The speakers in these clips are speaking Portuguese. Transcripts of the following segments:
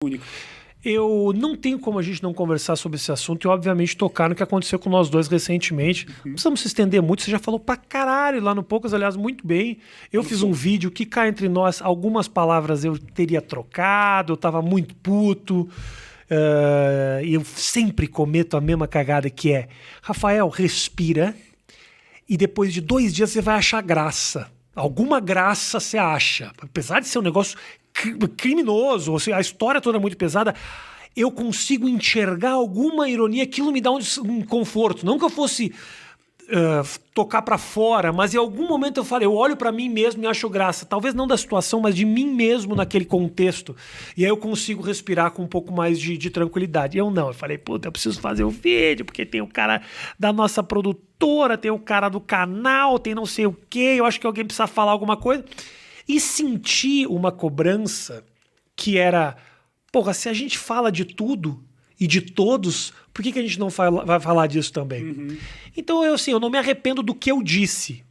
único. Eu não tenho como a gente não conversar sobre esse assunto e, obviamente, tocar no que aconteceu com nós dois recentemente. Não precisamos se estender muito, você já falou pra caralho lá no Poucas, aliás, muito bem. Eu fiz um vídeo que, cá entre nós, algumas palavras eu teria trocado, eu tava muito puto. E eu sempre cometo a mesma cagada que é: Rafael, respira e depois de 2 dias você vai achar graça. Alguma graça você acha. Apesar de ser um negócio criminoso, ou seja, a história toda é muito pesada, eu consigo enxergar alguma ironia, aquilo me dá um conforto. Não que eu fosse tocar pra fora, mas em algum momento eu falo, eu olho pra mim mesmo e acho graça. Talvez não da situação, mas de mim mesmo naquele contexto. E aí eu consigo respirar com um pouco mais de tranquilidade. Eu não, eu falei, puta, eu preciso fazer o vídeo, porque tem o cara da nossa produtora, tem o cara do canal, tem não sei o quê, eu acho que alguém precisa falar alguma coisa. E senti uma cobrança que era, porra, se a gente fala de tudo e de todos, por que a gente não vai falar disso também? Então, eu não me arrependo do que eu disse.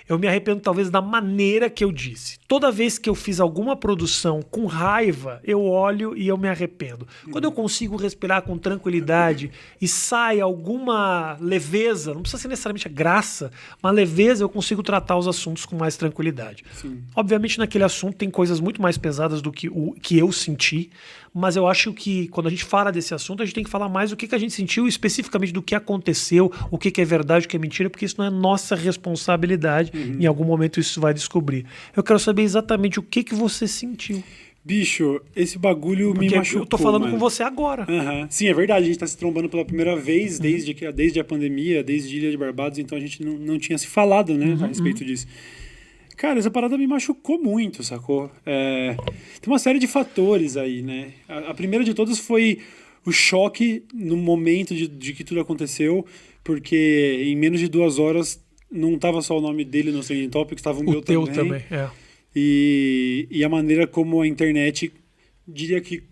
Eu me arrependo, talvez, da maneira que eu disse. Toda vez que eu fiz alguma produção com raiva, eu olho e eu me arrependo. Quando eu consigo respirar com tranquilidade e sai alguma leveza, não precisa ser necessariamente a graça, mas leveza, eu consigo tratar os assuntos com mais tranquilidade. Sim. Obviamente, naquele assunto tem coisas muito mais pesadas do que o que eu senti, mas eu acho que quando a gente fala desse assunto, a gente tem que falar mais do que a gente sentiu, especificamente do que aconteceu, o que é verdade, o que é mentira, porque isso não é nossa responsabilidade. Em algum momento isso vai descobrir. Eu quero saber exatamente o que você sentiu. Bicho, esse bagulho Porque me machucou, eu tô falando mano. com você agora. Sim, é verdade, a gente tá se trombando pela primeira vez desde a pandemia, desde Ilha de Barbados, então a gente não tinha se falado, né, a respeito disso. Cara, essa parada me machucou muito, sacou? Tem uma série de fatores aí, né? A primeira de todas foi o choque no momento de que tudo aconteceu, porque em menos de 2 horas não tava só o nome dele no Trending Topics, tava o meu teu também. é. E a maneira como a internet, diria que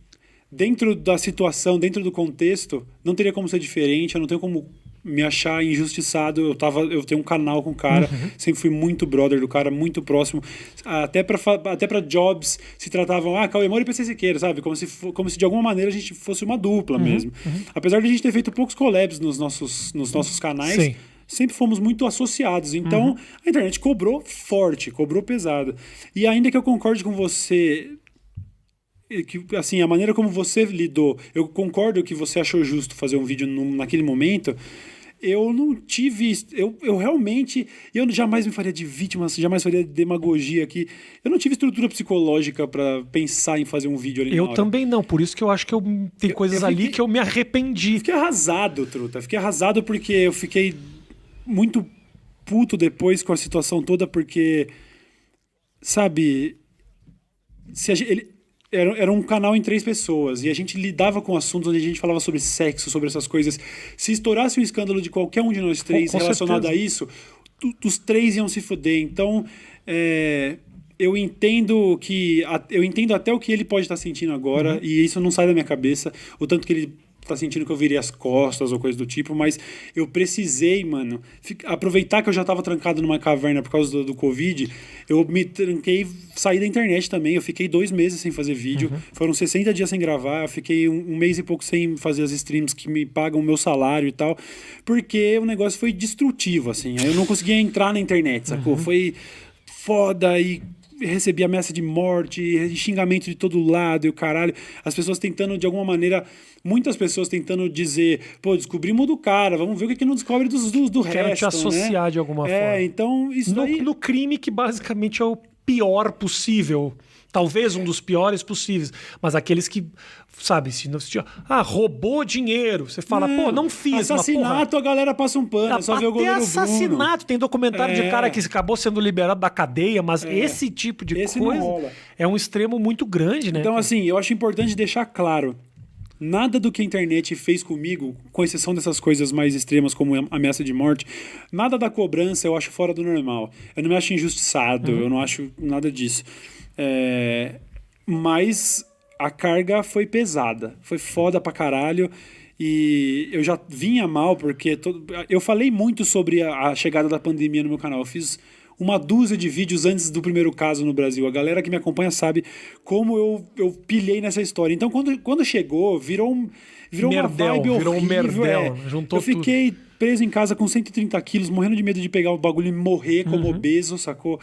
dentro da situação, dentro do contexto, não teria como ser diferente, eu não tenho como me achar injustiçado. Eu tenho um canal com o cara, sempre fui muito brother do cara, muito próximo. Até pra jobs se tratavam, Cauê Moura e PC Siqueira, sabe? Como se de alguma maneira a gente fosse uma dupla mesmo. Apesar de a gente ter feito poucos collabs nos nossos canais, Sim. sempre fomos muito associados. Então, a internet cobrou forte, cobrou pesado. E ainda que eu concorde com você, que, assim, a maneira como você lidou, eu concordo que você achou justo fazer um vídeo naquele momento. Eu não tive. Eu realmente. Eu jamais me faria de vítima, jamais faria de demagogia aqui. Eu não tive estrutura psicológica pra pensar em fazer um vídeo ali na Eu hora. também não, por isso que eu acho que tem coisas ali que eu me arrependi. Fiquei arrasado, truta. Fiquei arrasado porque eu fiquei muito puto depois com a situação toda, porque, sabe, era um canal em 3 pessoas e a gente lidava com assuntos onde a gente falava sobre sexo, sobre essas coisas. Se estourasse um escândalo de qualquer um de nós 3 Com relacionado certeza. a isso, os 3 iam se fuder. Então, eu entendo até o que ele pode estar sentindo agora, e isso não sai da minha cabeça, o tanto que ele tá sentindo que eu virei as costas ou coisa do tipo, mas eu precisei, mano, aproveitar que eu já tava trancado numa caverna por causa do Covid, eu me tranquei, saí da internet também, eu fiquei 2 meses sem fazer vídeo, foram 60 dias sem gravar, eu fiquei um mês e pouco sem fazer as streams que me pagam o meu salário e tal, porque o negócio foi destrutivo, assim, eu não conseguia entrar na internet, sacou? Foi foda e recebi ameaça de morte, xingamento de todo lado e o caralho. As pessoas tentando, de alguma maneira, muitas pessoas tentando dizer, pô, descobrimos do cara, vamos ver o que não descobre do Quero resto, te associar, né? de alguma forma. Então, isso aí... No crime que basicamente é o pior possível. Talvez um dos piores possíveis. Mas aqueles que, sabe, se não roubou dinheiro. Você fala, pô, não fiz, assassinato, a galera passa um pano, só vê o goleiro assassinato. Bruno. Tem documentário de cara que acabou sendo liberado da cadeia, mas esse tipo de Esse não coisa rola. é um extremo muito grande, né? Então, assim, eu acho importante deixar claro, nada do que a internet fez comigo, com exceção dessas coisas mais extremas como ameaça de morte, nada da cobrança eu acho fora do normal. Eu não me acho injustiçado, eu não acho nada disso. Mas a carga foi pesada, foi foda pra caralho. E eu já vinha mal porque eu falei muito sobre a chegada da pandemia no meu canal. Eu fiz uma dúzia de vídeos antes do primeiro caso no Brasil. A galera que me acompanha sabe como eu pilhei nessa história. Então, quando chegou, virou uma vibe horrível. Virou um merdel, juntou eu fiquei preso em casa com 130 quilos, morrendo de medo de pegar o bagulho e morrer como obeso, sacou?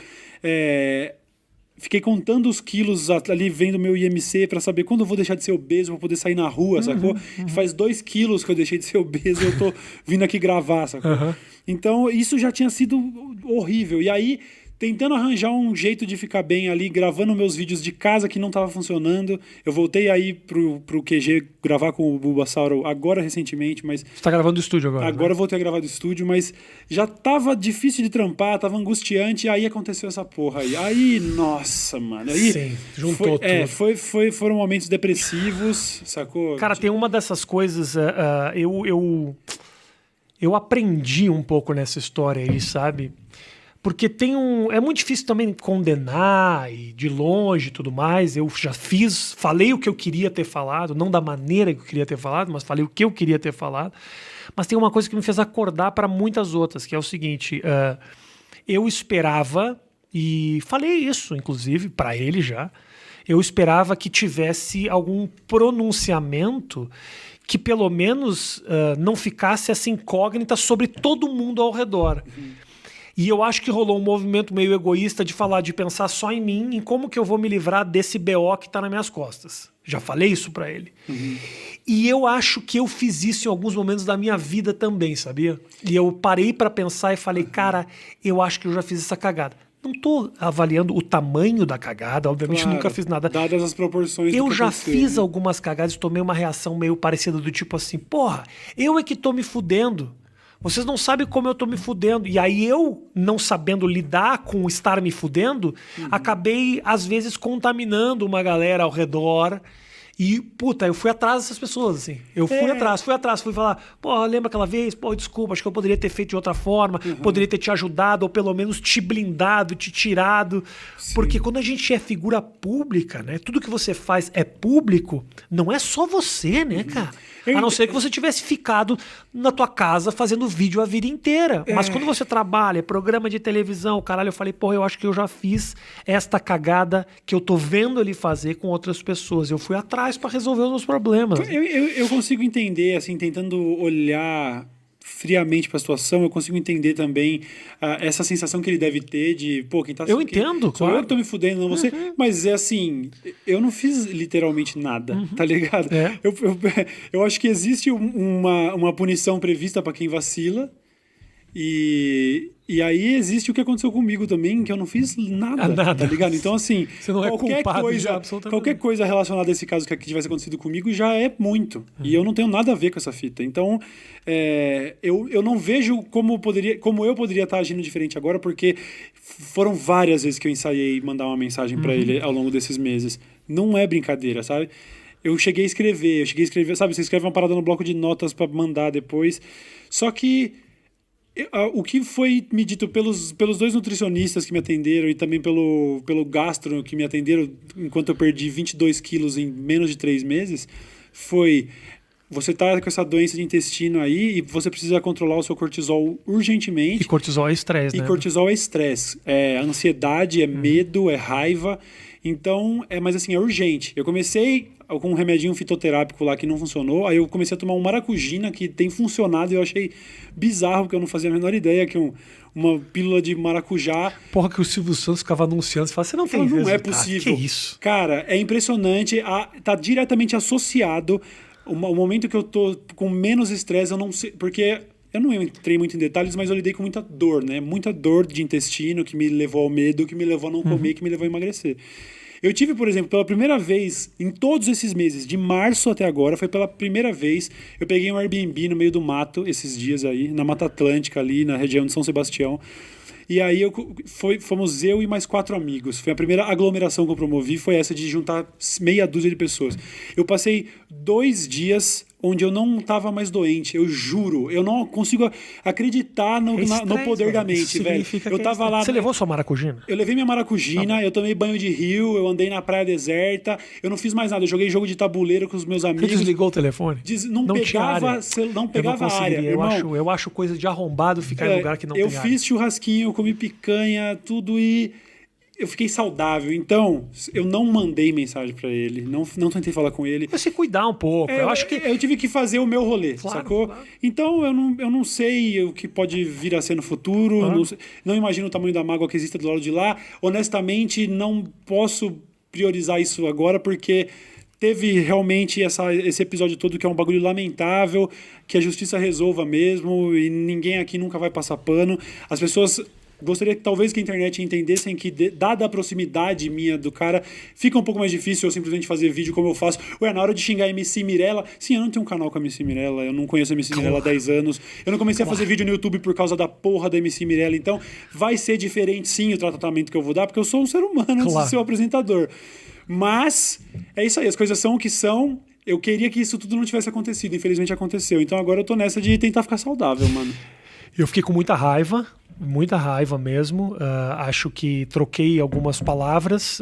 Fiquei contando os quilos ali, vendo meu IMC pra saber quando eu vou deixar de ser obeso pra poder sair na rua, sacou? Faz 2 quilos que eu deixei de ser obeso e eu tô vindo aqui gravar, sacou? Então, isso já tinha sido horrível. E aí, tentando arranjar um jeito de ficar bem ali, gravando meus vídeos de casa que não tava funcionando. Eu voltei aí pro QG gravar com o Bulbasauro agora recentemente, mas... Você tá gravando do estúdio agora, Agora né? eu voltei a gravar do estúdio, mas já tava difícil de trampar, tava angustiante, e aí aconteceu essa porra aí. Aí, nossa, mano. Aí Sim, juntou tudo. Foram momentos depressivos, sacou? Cara, tem uma dessas coisas... eu aprendi um pouco nessa história aí, sabe? Porque é muito difícil também condenar e de longe e tudo mais. Eu já falei o que eu queria ter falado, não da maneira que eu queria ter falado, mas falei o que eu queria ter falado. Mas tem uma coisa que me fez acordar para muitas outras, que é o seguinte: eu esperava, e falei isso, inclusive, para ele já, eu esperava que tivesse algum pronunciamento que pelo menos não ficasse essa incógnita sobre todo mundo ao redor. E eu acho que rolou um movimento meio egoísta de pensar só em mim, em como que eu vou me livrar desse BO que tá nas minhas costas. Já falei isso pra ele. E eu acho que eu fiz isso em alguns momentos da minha vida também, sabia? E eu parei pra pensar e falei, cara, eu acho que eu já fiz essa cagada. Não tô avaliando o tamanho da cagada, obviamente nunca fiz nada. Dadas as proporções eu do que já aconteceu, fiz né? algumas cagadas e tomei uma reação meio parecida do tipo assim, porra, eu é que tô me fudendo. Vocês não sabem como eu tô me fudendo. E aí eu, não sabendo lidar com estar me fudendo, acabei, às vezes, contaminando uma galera ao redor. E, puta, eu fui atrás dessas pessoas, assim. Eu fui atrás. Fui falar, pô, lembra aquela vez? Pô, desculpa, acho que eu poderia ter feito de outra forma. Poderia ter te ajudado, ou pelo menos te blindado, te tirado. Sim. Porque quando a gente é figura pública, né? Tudo que você faz é público, não é só você, né, cara? A não ser que você tivesse ficado na tua casa fazendo vídeo a vida inteira. Mas quando você trabalha, programa de televisão, caralho, eu falei, porra, eu acho que eu já fiz esta cagada que eu tô vendo ele fazer com outras pessoas. Eu fui atrás pra resolver os meus problemas. Eu consigo entender, assim, tentando olhar friamente pra situação, eu consigo entender também essa sensação que ele deve ter de, pô, quem tá... Eu entendo, sou claro. eu que tô me fudendo, não você. Mas é assim, eu não fiz literalmente nada, tá ligado? É. Eu acho que existe uma punição prevista pra quem vacila, e aí existe o que aconteceu comigo também, que eu não fiz nada, tá ligado? Então, assim, Você não é culpado de absolutamente qualquer coisa relacionada a esse caso que tivesse acontecido comigo já é muito. E eu não tenho nada a ver com essa fita. Então, eu não vejo como eu poderia estar agindo diferente agora, porque foram várias vezes que eu ensaiei mandar uma mensagem pra ele ao longo desses meses. Não é brincadeira, sabe? Eu cheguei a escrever, sabe? Você escreve uma parada no bloco de notas pra mandar depois. Só que o que foi me dito pelos 2 nutricionistas que me atenderam e também pelo gastro que me atenderam enquanto eu perdi 22 quilos em menos de 3 meses foi: você tá com essa doença de intestino aí e você precisa controlar o seu cortisol urgentemente. E cortisol é estresse, né? E cortisol é estresse, é ansiedade, é medo, é raiva. Então, mas assim, é urgente. Eu comecei com um remedinho fitoterápico lá que não funcionou, aí eu comecei a tomar um maracujina que tem funcionado e eu achei bizarro, porque eu não fazia a menor ideia que uma pílula de maracujá... Porra, que o Silvio Santos ficava anunciando, você fala, você não tem não é resultado. possível. Que isso? Cara, é impressionante, tá diretamente associado o momento que eu tô com menos estresse, eu não sei, porque... Eu não entrei muito em detalhes, mas eu lidei com muita dor, né? Muita dor de intestino que me levou ao medo, que me levou a não comer, que me levou a emagrecer. Eu tive, por exemplo, pela primeira vez, em todos esses meses, de março até agora, foi pela primeira vez, eu peguei um Airbnb no meio do mato, esses dias aí, na Mata Atlântica ali, na região de São Sebastião. E aí fomos eu e mais 4 amigos. Foi a primeira aglomeração que eu promovi, foi essa de juntar meia dúzia de pessoas. Eu passei 2 dias onde eu não estava mais doente, eu juro. Eu não consigo acreditar no poder da mente, velho. Eu tava lá. Você levou sua maracujina? Eu levei minha maracujina, eu tomei banho de rio, eu andei na praia deserta, eu não fiz mais nada. Eu joguei jogo de tabuleiro com os meus amigos. Você desligou o telefone? Não pegava área. Eu acho coisa de arrombado ficar em lugar que não tem área. Eu fiz churrasquinho, eu comi picanha, tudo, e eu fiquei saudável. Então, eu não mandei mensagem pra ele, não tentei falar com ele. Mas se cuidar um pouco. Eu acho que eu tive que fazer o meu rolê, sacou? Claro. Então, eu não sei o que pode vir a ser no futuro, não imagino o tamanho da mágoa que existe do lado de lá. Honestamente, não posso priorizar isso agora, porque teve realmente esse episódio todo que é um bagulho lamentável, que a justiça resolva mesmo, e ninguém aqui nunca vai passar pano. As pessoas... Gostaria que talvez que a internet entendessem que, dada a proximidade minha do cara, fica um pouco mais difícil eu simplesmente fazer vídeo como eu faço. Na hora de xingar a MC Mirella... Sim, eu não tenho um canal com a MC Mirella, eu não conheço a MC Mirella há 10 anos. Eu não comecei a fazer vídeo no YouTube por causa da porra da MC Mirella. Então, vai ser diferente sim o tratamento que eu vou dar, porque eu sou um ser humano antes de ser o apresentador. Mas, é isso aí, as coisas são o que são. Eu queria que isso tudo não tivesse acontecido, infelizmente aconteceu. Então agora eu tô nessa de tentar ficar saudável, mano. Eu fiquei com muita raiva mesmo. Acho que troquei algumas palavras.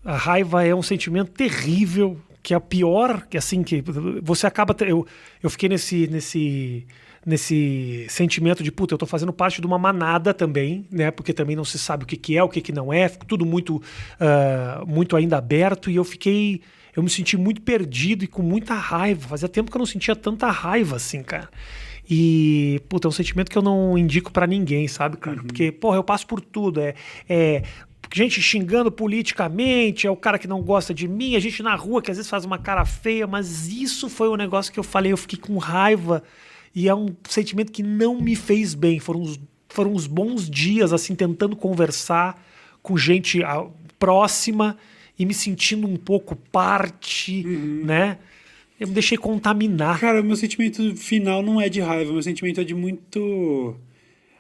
A raiva é um sentimento terrível, que é a pior, que assim, que você acaba... Eu fiquei nesse sentimento de, puta, eu tô fazendo parte de uma manada também, né? Porque também não se sabe o que é, o que não é, tudo muito ainda aberto, e eu me senti muito perdido e com muita raiva. Fazia tempo que eu não sentia tanta raiva assim, cara. E, puta, é um sentimento que eu não indico pra ninguém, sabe, cara? Porque, porra, eu passo por tudo. Gente xingando politicamente, é o cara que não gosta de mim, a gente na rua que às vezes faz uma cara feia, mas isso foi um negócio que eu falei, eu fiquei com raiva e é um sentimento que não me fez bem. Foram uns bons dias, assim, tentando conversar com gente próxima e me sentindo um pouco parte, né? Eu me deixei contaminar. Cara, o meu sentimento final não é de raiva, meu sentimento é de muito...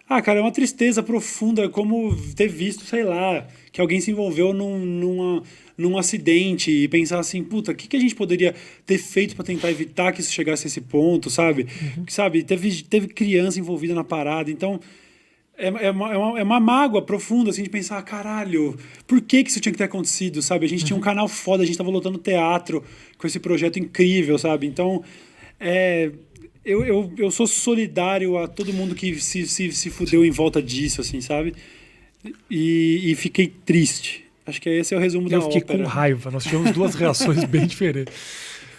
cara, é uma tristeza profunda, como ter visto, sei lá, que alguém se envolveu num acidente e pensar assim, puta, o que a gente poderia ter feito pra tentar evitar que isso chegasse a esse ponto, sabe? Sabe, teve criança envolvida na parada, então... É uma mágoa profunda, assim, de pensar, caralho, por que isso tinha que ter acontecido, sabe? A gente tinha um canal foda, a gente tava lotando teatro com esse projeto incrível, sabe? Então, eu sou solidário a todo mundo que se fudeu em volta disso, assim, sabe? E fiquei triste. Acho que esse é o resumo da ópera. Eu fiquei com raiva, nós tivemos duas reações bem diferentes.